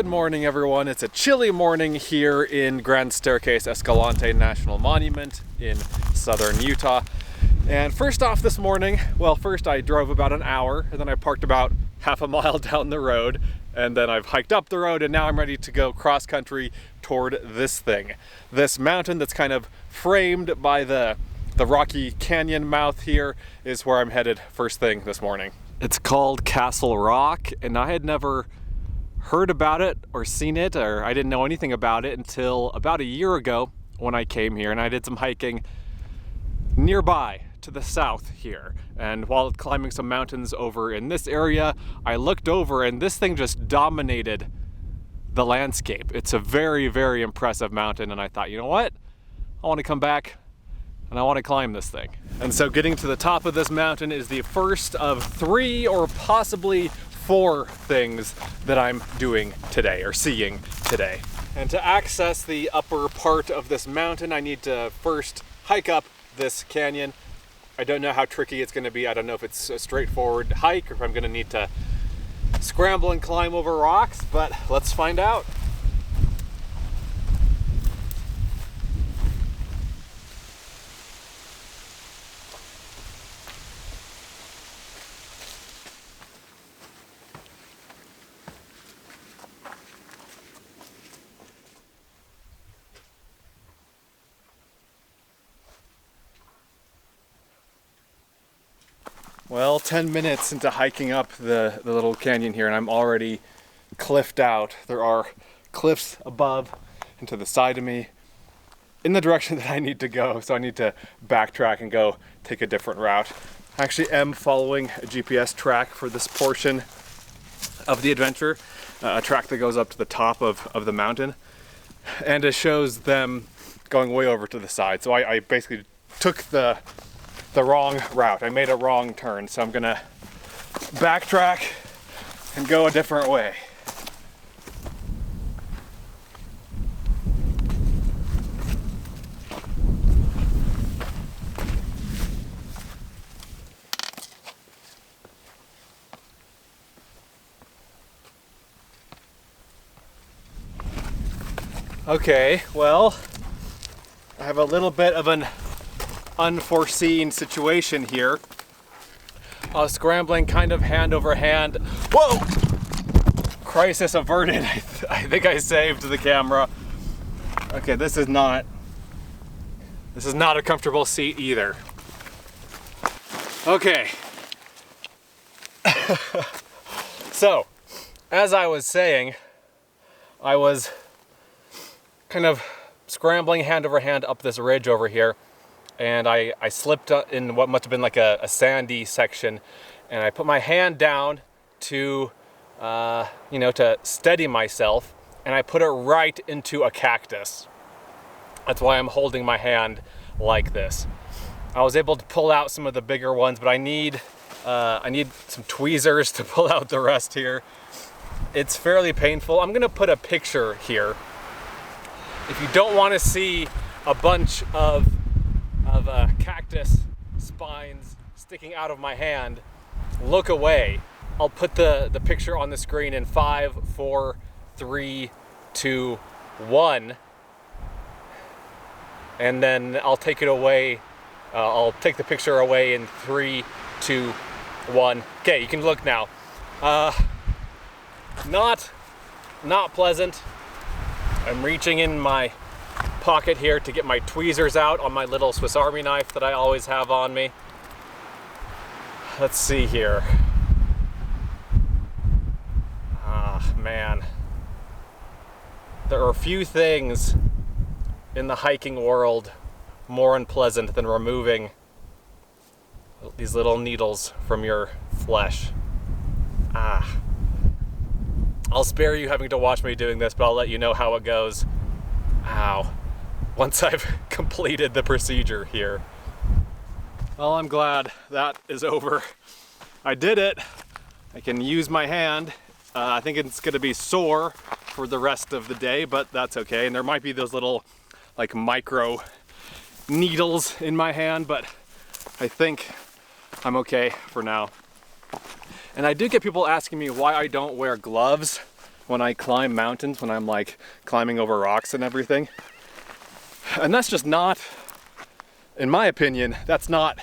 Good morning, everyone. It's a chilly morning here in Grand Staircase-Escalante National Monument in southern Utah. And first off this morning, well, first I drove about an hour and then I parked about half a mile down the road, and then I've hiked up the road, and now I'm ready to go cross country toward this thing. This mountain that's kind of framed by the rocky canyon mouth here is where I'm headed first thing this morning. It's called Castle Rock, and I had never heard about it or seen it, or I didn't know anything about it until about a year ago when I came here, and I did some hiking nearby to the south here. And while climbing some mountains over in this area, I looked over and this thing just dominated the landscape. It's a very, very impressive mountain, and I thought, you know what? I want to come back and I want to climb this thing. And so getting to the top of this mountain is the first of 3 or possibly 4 things that I'm doing today, or seeing today. And to access the upper part of this mountain, I need to first hike up this canyon. I don't know how tricky it's going to be. I don't know if it's a straightforward hike or if I'm going to need to scramble and climb over rocks, but let's find out. Well, 10 minutes into hiking up the little canyon here, and I'm already cliffed out. There are cliffs above and to the side of me in the direction that I need to go, so I need to backtrack and go take a different route. I actually am following a GPS track for this portion of the adventure, a track that goes up to the top of the mountain, and it shows them going way over to the side. So I basically took the wrong route. I made a wrong turn, so I'm gonna backtrack and go a different way. Okay, well, I have a little bit of an unforeseen situation here. I was scrambling kind of hand over hand. Whoa! Crisis averted. I think I saved the camera. Okay, this is not a comfortable seat either. Okay. So, as I was saying, I was kind of scrambling hand over hand up this ridge over here, and I slipped in what must have been like a sandy section, and I put my hand down to, to steady myself, and I put it right into a cactus. That's why I'm holding my hand like this. I was able to pull out some of the bigger ones, but I need some tweezers to pull out the rest here. It's fairly painful. I'm gonna put a picture here. If you don't want to see a bunch of cactus spines sticking out of my hand, look away. I'll put the picture on the screen in 5, 4, 3, 2, 1, and then I'll take it away. I'll take the picture away in 3, 2, 1. Okay, you can look now. Not pleasant. I'm reaching in my pocket here to get my tweezers out on my little Swiss Army knife that I always have on me. Let's see here. Ah, man. There are few things in the hiking world more unpleasant than removing these little needles from your flesh. Ah. I'll spare you having to watch me doing this, but I'll let you know how it goes. Ow. Once I've completed the procedure here. Well, I'm glad that is over. I did it. I can use my hand. I think it's gonna be sore for the rest of the day, but that's okay. And there might be those little like micro needles in my hand, but I think I'm okay for now. And I do get people asking me why I don't wear gloves when I climb mountains, when I'm like climbing over rocks and everything. And that's just not, in my opinion, that's not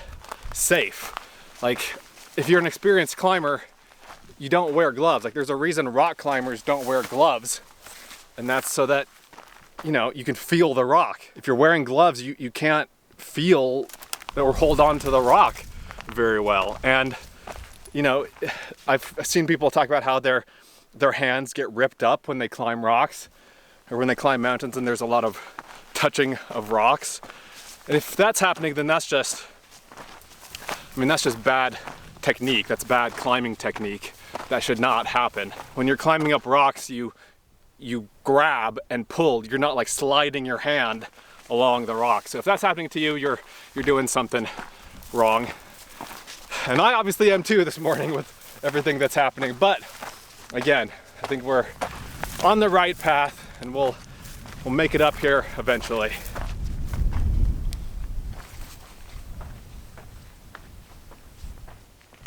safe. Like, if you're an experienced climber, you don't wear gloves. Like, there's a reason rock climbers don't wear gloves, and that's so that, you know, you can feel the rock. If you're wearing gloves, you can't feel or hold on to the rock very well. And, you know, I've seen people talk about how their hands get ripped up when they climb rocks or when they climb mountains and there's a lot of touching of rocks. And if that's happening, then that's just, I mean, that's just bad technique. That's bad climbing technique. That should not happen. When you're climbing up rocks, you grab and pull. You're not like sliding your hand along the rock. So if that's happening to you, you're doing something wrong. And I obviously am too this morning with everything that's happening. But again, I think we're on the right path and we'll make it up here eventually.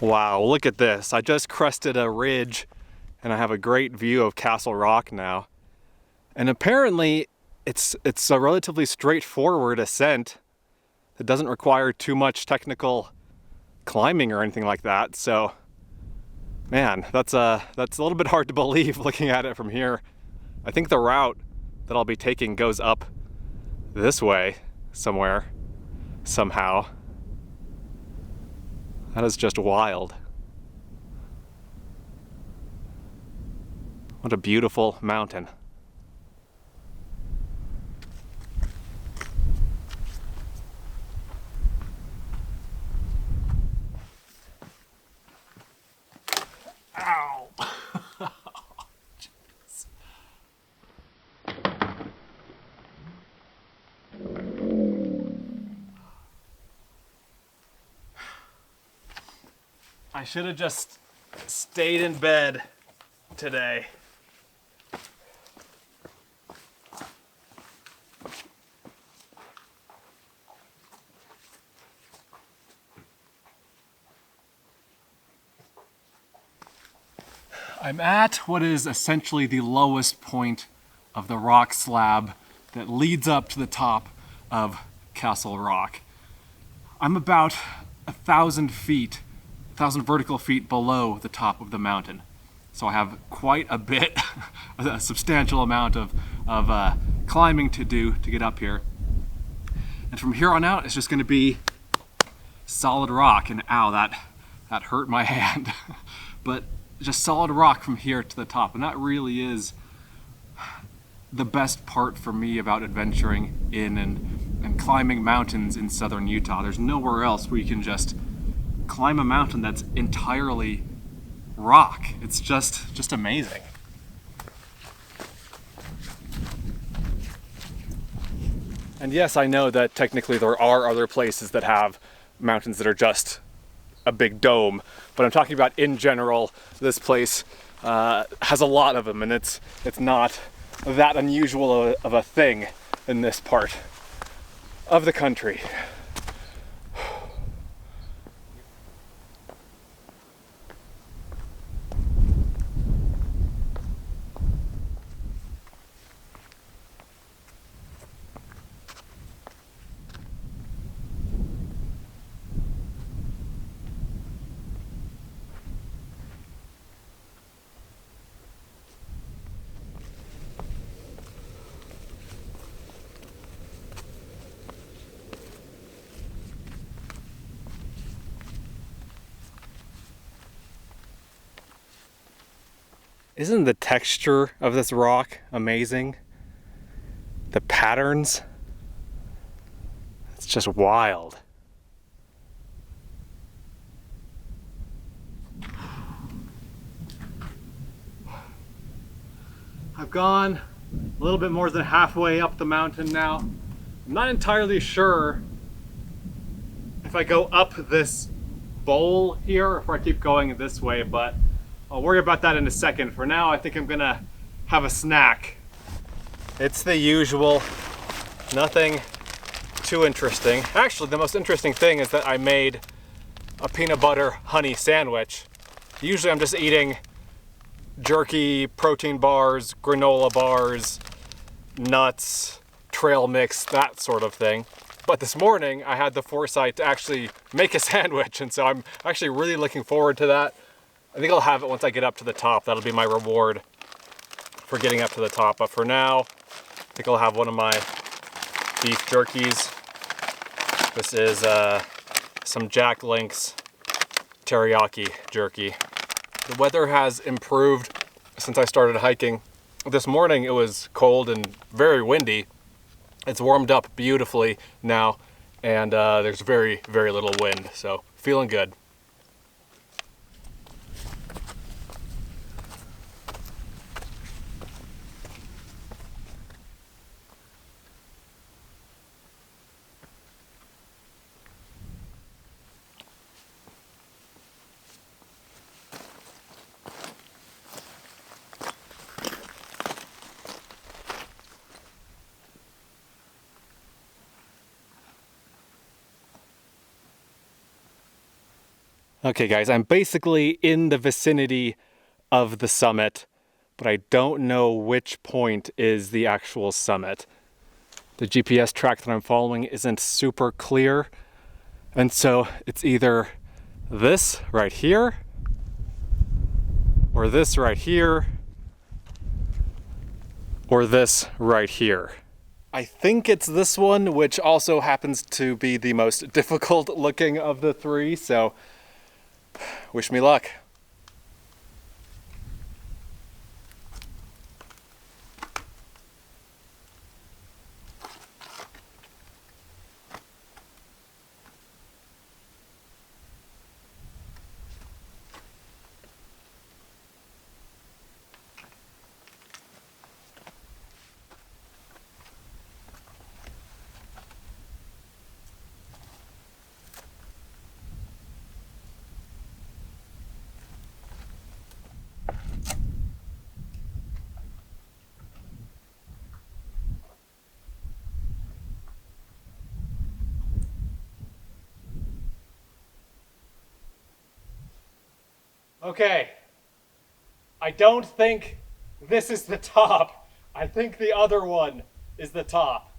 Wow, look at this. I just crested a ridge and I have a great view of Castle Rock now. And apparently it's a relatively straightforward ascent that doesn't require too much technical climbing or anything like that. So, man, that's a little bit hard to believe looking at it from here. I think the route that I'll be taking goes up this way somewhere, somehow. That is just wild. What a beautiful mountain. Ow! Jeez. I should have just stayed in bed today. I'm at what is essentially the lowest point of the rock slab that leads up to the top of Castle Rock. I'm about 1,000 vertical feet below the top of the mountain. So I have quite a bit, a substantial amount of climbing to do to get up here. And from here on out, it's just gonna be solid rock. And ow, that hurt my hand. But just solid rock from here to the top. And that really is the best part for me about adventuring in and climbing mountains in southern Utah. There's nowhere else where you can just climb a mountain that's entirely rock. It's just amazing. And yes, I know that technically there are other places that have mountains that are just a big dome, but I'm talking about in general, this place has a lot of them, and it's not that unusual of a thing in this part of the country. Isn't the texture of this rock amazing? The patterns, it's just wild. I've gone a little bit more than halfway up the mountain now. I'm not entirely sure if I go up this bowl here or if I keep going this way, but I'll worry about that in a second. For now, I think I'm gonna have a snack. It's the usual, nothing too interesting. Actually, the most interesting thing is that I made a peanut butter honey sandwich. Usually I'm just eating jerky, protein bars, granola bars, nuts, trail mix, that sort of thing. But this morning I had the foresight to actually make a sandwich, and so I'm actually really looking forward to that. I think I'll have it once I get up to the top. That'll be my reward for getting up to the top. But for now, I think I'll have one of my beef jerkies. This is some Jack Link's teriyaki jerky. The weather has improved since I started hiking. This morning it was cold and very windy. It's warmed up beautifully now, and there's very, very little wind, so feeling good. Okay guys, I'm basically in the vicinity of the summit, but I don't know which point is the actual summit. The GPS track that I'm following isn't super clear, and so it's either this right here, or this right here, or this right here. I think it's this one, which also happens to be the most difficult looking of the three, so wish me luck. Okay, I don't think this is the top. I think the other one is the top.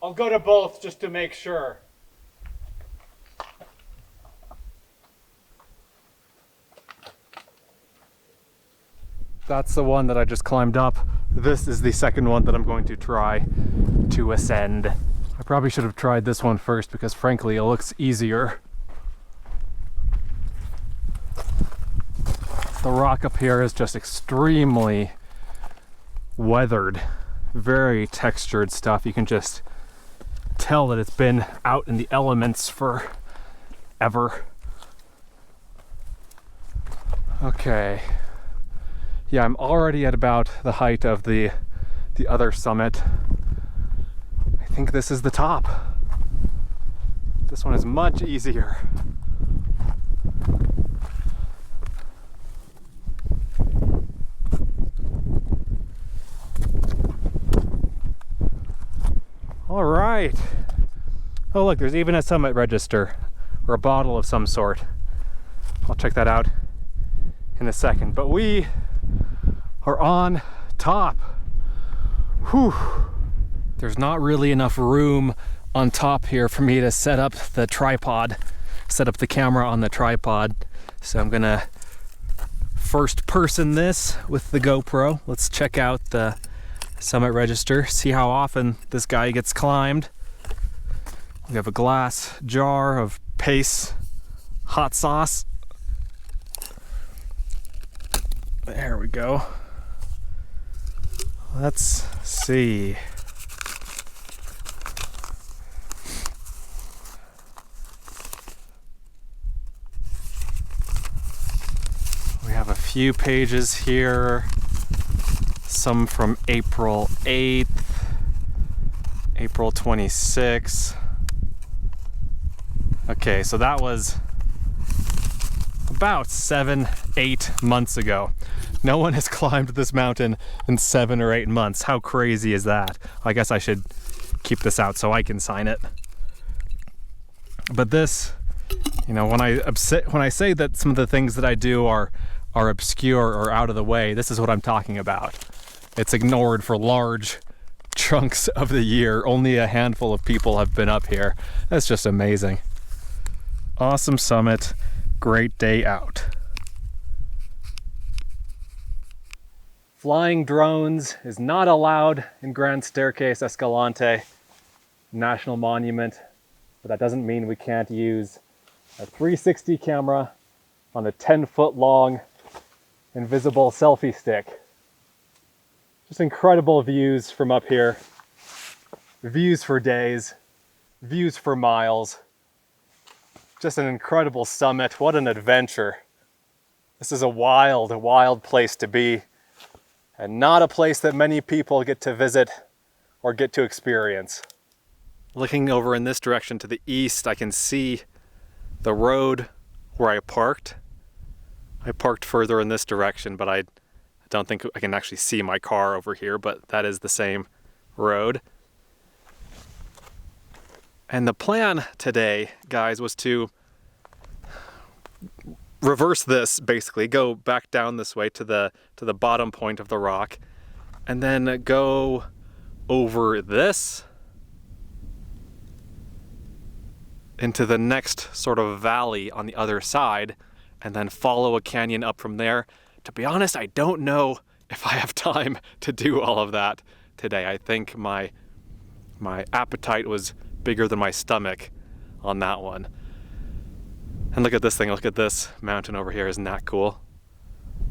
I'll go to both just to make sure. That's the one that I just climbed up. This is the second one that I'm going to try to ascend. I probably should have tried this one first because frankly it looks easier. The rock up here is just extremely weathered, very textured stuff. You can just tell that it's been out in the elements for ever. Okay. Yeah, I'm already at about the height of the other summit. I think this is the top. This one is much easier. All right. Oh look, there's even a summit register or a bottle of some sort. I'll check that out in a second, but we are on top. Whew. There's not really enough room on top here for me to set up the tripod, set up the camera on the tripod. So I'm gonna first person this with the GoPro. Let's check out the summit register, see how often this guy gets climbed. We have a glass jar of Pace hot sauce. There we go. Let's see. We have a few pages here. Some from April 8th, April 26th. Okay, so that was about 7-8 months ago. No one has climbed this mountain in 7 or 8 months. How crazy is that? I guess I should keep this out so I can sign it. But this, you know, when I say that some of the things that I do are are obscure or out of the way, this is what I'm talking about. It's ignored for large chunks of the year. Only a handful of people have been up here. That's just amazing. Awesome summit, great day out. Flying drones is not allowed in Grand Staircase-Escalante National Monument, but that doesn't mean we can't use a 360 camera on a 10-foot long invisible selfie stick. Just incredible views from up here. Views for days, views for miles. Just an incredible summit. What an adventure. This is a wild, wild place to be, and not a place that many people get to visit or get to experience. Looking over in this direction to the east, I can see the road where I parked. I parked further in this direction, but I don't think I can actually see my car over here, but that is the same road. And the plan today, guys, was to reverse this, basically, go back down this way to the bottom point of the rock, and then go over this into the next sort of valley on the other side, and then follow a canyon up from there. To be honest, I don't know if I have time to do all of that today. I think my appetite was bigger than my stomach on that one. And look at this thing, look at this mountain over here, isn't that cool?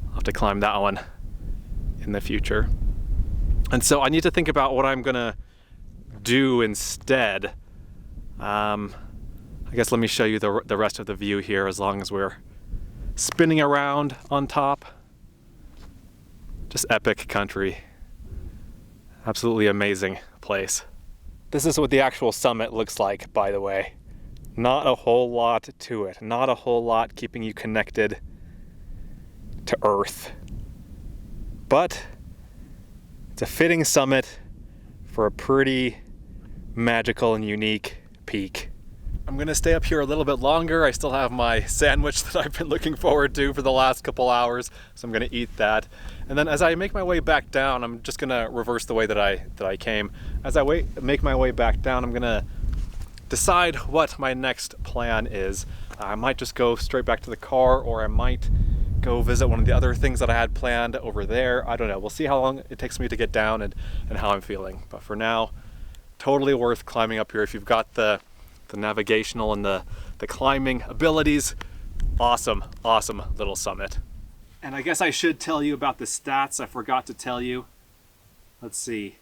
I'll have to climb that one in the future. And so I need to think about what I'm gonna do instead. I guess let me show you the rest of the view here as long as we're spinning around on top. Just epic country. Absolutely amazing place. This is what the actual summit looks like, by the way. Not a whole lot to it. Not a whole lot keeping you connected to Earth. But it's a fitting summit for a pretty magical and unique peak. I'm gonna stay up here a little bit longer. I still have my sandwich that I've been looking forward to for the last couple hours, so I'm gonna eat that. And then as I make my way back down, I'm just gonna reverse the way that I came. As I make my way back down, I'm gonna decide what my next plan is. I might just go straight back to the car, or I might go visit one of the other things that I had planned over there. I don't know. We'll see how long it takes me to get down and how I'm feeling. But for now, totally worth climbing up here if you've got the navigational and the climbing abilities. Awesome little summit. And I guess I should tell you about the stats. I forgot to tell you. Let's see.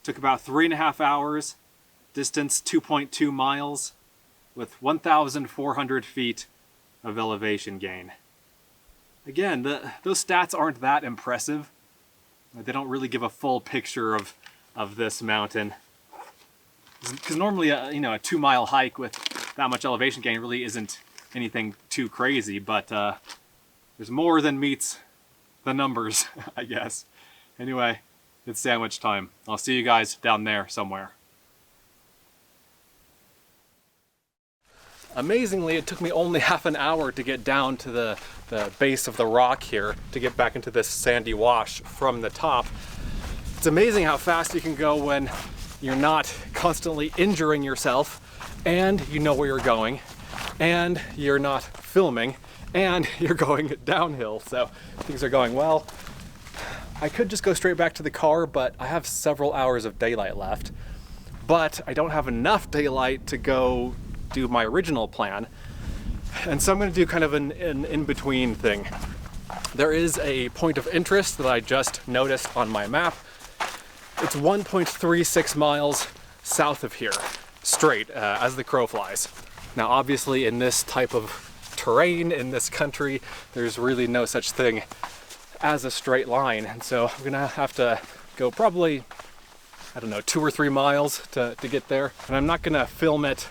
Took about 3.5 hours, distance 2.2 miles, with 1,400 feet of elevation gain. Again, those stats aren't that impressive. They don't really give a full picture of this mountain. Because normally, a 2-mile hike with that much elevation gain really isn't anything too crazy, but there's more than meets the numbers, I guess. Anyway, it's sandwich time. I'll see you guys down there somewhere. Amazingly, it took me only half an hour to get down to the base of the rock here to get back into this sandy wash from the top. It's amazing how fast you can go when you're not constantly injuring yourself, and you know where you're going, and you're not filming, and you're going downhill, so things are going well. I could just go straight back to the car, but I have several hours of daylight left. But I don't have enough daylight to go do my original plan, and so I'm going to do kind of an in-between thing. There is a point of interest that I just noticed on my map. It's 1.36 miles south of here, straight, as the crow flies. Now, obviously, in this type of terrain, in this country, there's really no such thing as a straight line. And so I'm gonna have to go probably, I don't know, 2 or 3 miles to get there. And I'm not gonna film it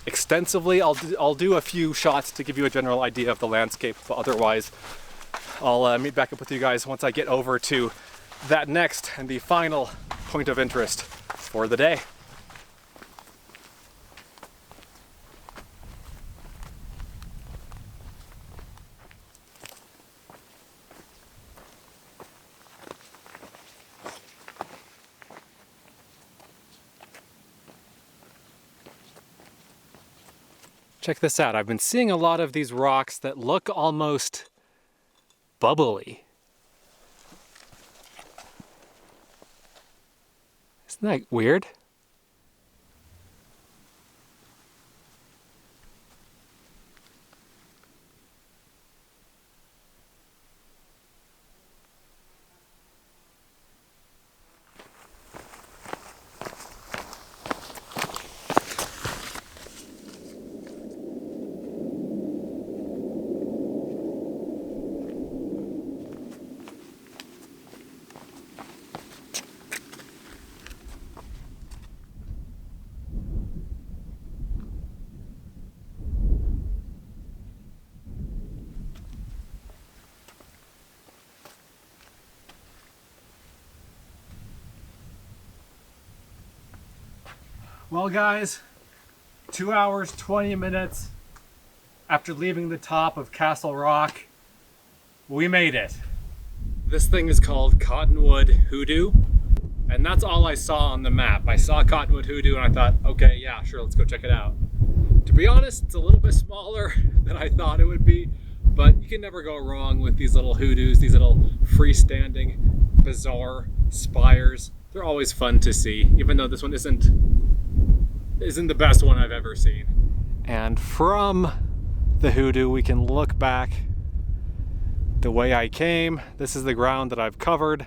extensively. I'll do a few shots to give you a general idea of the landscape, but otherwise, I'll meet back up with you guys once I get over to that next and the final point of interest for the day. Check this out. I've been seeing a lot of these rocks that look almost bubbly. Isn't that weird? Well guys, 2 hours, 20 minutes after leaving the top of Castle Rock, we made it. This thing is called Cottonwood Hoodoo, and that's all I saw on the map. I saw Cottonwood Hoodoo and I thought, okay, yeah, sure, let's go check it out. To be honest, it's a little bit smaller than I thought it would be, but you can never go wrong with these little hoodoos, these little freestanding, bizarre spires. They're always fun to see, even though this one isn't the best one I've ever seen. And from the hoodoo, we can look back the way I came. This is the ground that I've covered.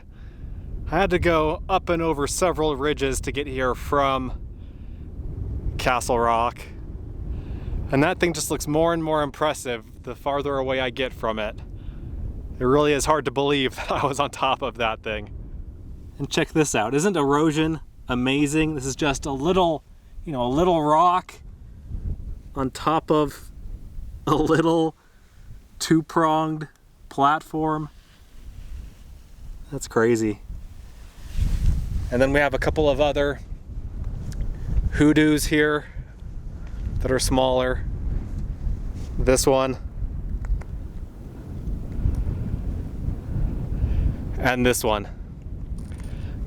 I had to go up and over several ridges to get here from Castle Rock. And that thing just looks more and more impressive the farther away I get from it. It really is hard to believe that I was on top of that thing. And check this out. Isn't erosion amazing? This is just a little rock on top of a little two-pronged platform. That's crazy. And then we have a couple of other hoodoos here that are smaller. This one. And this one.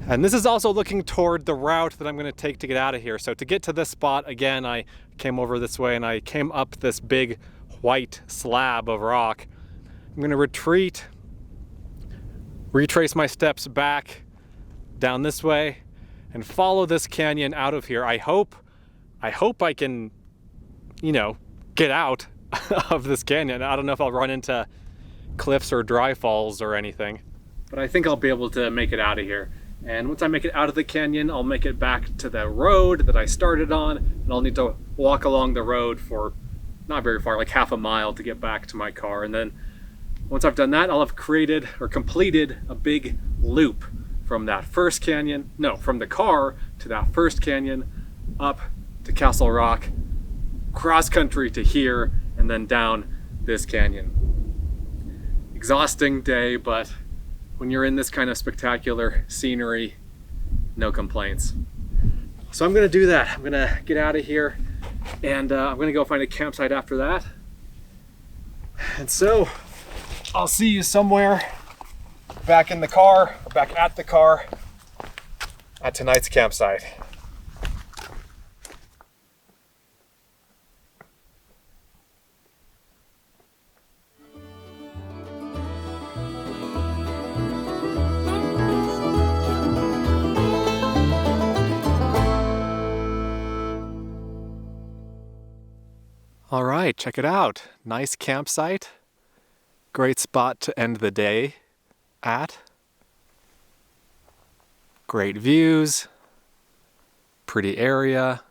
And this is also looking toward the route that I'm going to take to get out of here. So to get to this spot, again, I came over this way and I came up this big white slab of rock. I'm going to retreat, retrace my steps back down this way and follow this canyon out of here. I hope I can, get out of this canyon. I don't know if I'll run into cliffs or dry falls or anything, but I think I'll be able to make it out of here. And once I make it out of the canyon, I'll make it back to the road that I started on, and I'll need to walk along the road for not very far, like half a mile to get back to my car. And then once I've done that, I'll have created or completed a big loop from that first canyon, from the car to that first canyon, up to Castle Rock, cross country to here, and then down this canyon. Exhausting day, but when you're in this kind of spectacular scenery, no complaints. So I'm gonna do that. I'm gonna get out of here and I'm gonna go find a campsite after that. And so I'll see you somewhere back in the car, or back at the car at tonight's campsite. All right, check it out. Nice campsite. Great spot to end the day at. Great views. Pretty area.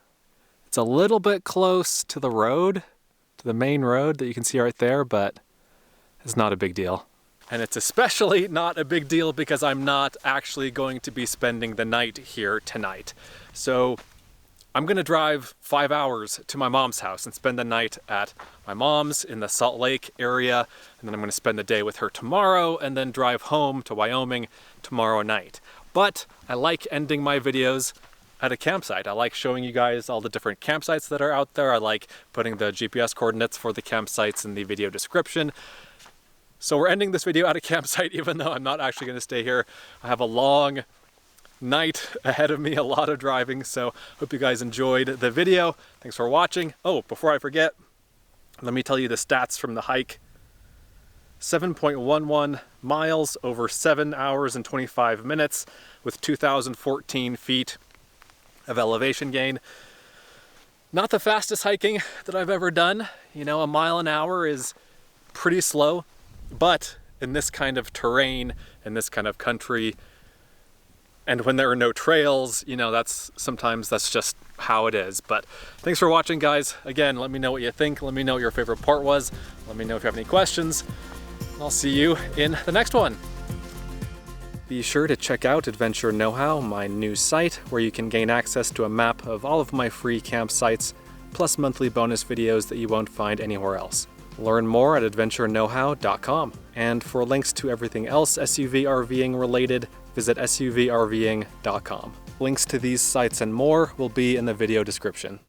It's a little bit close to the road, to the main road that you can see right there, but it's not a big deal. And it's especially not a big deal because I'm not actually going to be spending the night here tonight. So I'm gonna drive 5 hours to my mom's house and spend the night at my mom's in the Salt Lake area, and then I'm gonna spend the day with her tomorrow and then drive home to Wyoming tomorrow night. But I like ending my videos at a campsite. I like showing you guys all the different campsites that are out there. I like putting the GPS coordinates for the campsites in the video description. So we're ending this video at a campsite even though I'm not actually gonna stay here. I have a long night ahead of me, a lot of driving, so hope you guys enjoyed the video. Thanks for watching. Oh, before I forget, Let me tell you the stats from the hike. 7.11 miles over 7 hours and 25 minutes with 2,014 feet of elevation gain. Not the fastest hiking that I've ever done. You know, a mile an hour is pretty slow, but in this kind of terrain, in this kind of country, and when there are no trails, you know, sometimes that's just how it is. But thanks for watching, guys. Again, let me know what you think. Let me know what your favorite part was. Let me know if you have any questions. I'll see you in the next one. Be sure to check out Adventure Know-How, my new site, where you can gain access to a map of all of my free campsites, plus monthly bonus videos that you won't find anywhere else. Learn more at adventureknowhow.com. And for links to everything else SUV RVing related, visit suvrving.com. Links to these sites and more will be in the video description.